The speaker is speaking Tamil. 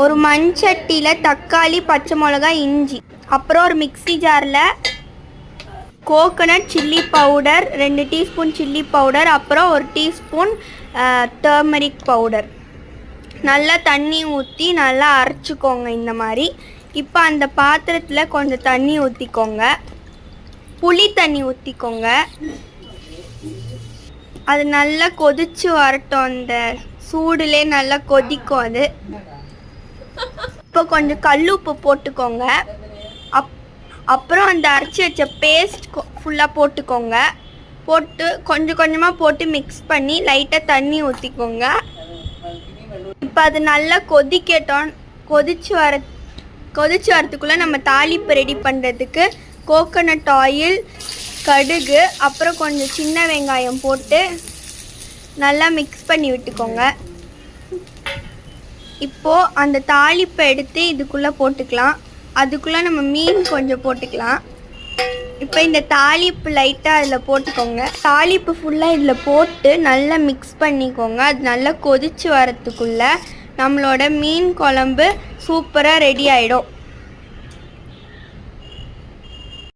ஒரு மண்சட்டியில் தக்காளி, பச்சை மிளகாய், இஞ்சி, அப்புறம் ஒரு மிக்ஸி ஜாரில் coconut chilli powder 2 teaspoon chilli powder, அப்புறம் 1 டீஸ்பூன் டர்மரிக் பவுடர் நல்லா தண்ணி ஊற்றி நல்லா அரைச்சிக்கோங்க இந்த மாதிரி. இப்போ அந்த பாத்திரத்தில் கொஞ்சம் தண்ணி ஊற்றிக்கோங்க, புளி தண்ணி ஊற்றிக்கோங்க. அது நல்லா கொதிச்சு வரட்டும், அந்த சூடுலே நல்லா கொதிக்கும் அது. இப்போ கொஞ்சம் கல்லுப்பு போட்டுக்கோங்க. அப்புறம் அந்த அரைச்சி வச்ச பேஸ்ட் ஃபுல்லாக போட்டுக்கோங்க. போட்டு கொஞ்சம் கொஞ்சமாக போட்டு மிக்ஸ் பண்ணி லைட்டாக தண்ணி ஊற்றிக்கோங்க. இப்போ அது நல்லா கொதிக்கட்டும். கொதிச்சு வரத்துக்குள்ளே நம்ம தாளிப்பு ரெடி பண்ணுறதுக்கு கோகனட் ஆயில், கடுகு, அப்புறம் கொஞ்சம் சின்ன வெங்காயம் போட்டு நல்லா மிக்ஸ் பண்ணி விட்டுக்கோங்க. இப்போது அந்த தாளிப்பை எடுத்து இதுக்குள்ளே போட்டுக்கலாம். அதுக்குள்ளே நம்ம மீன் கொஞ்சம் போட்டுக்கலாம். இப்போ இந்த தாளிப்பு லைட்டாக அதில் போட்டுக்கோங்க. தாளிப்பு ஃபுல்லாக இதில் போட்டு நல்லா மிக்ஸ் பண்ணிக்கோங்க. அது நல்லா கொதிச்சு வரத்துக்குள்ளே நம்மளோட மீன் குழம்பு சூப்பராக ரெடி ஆகிடும்.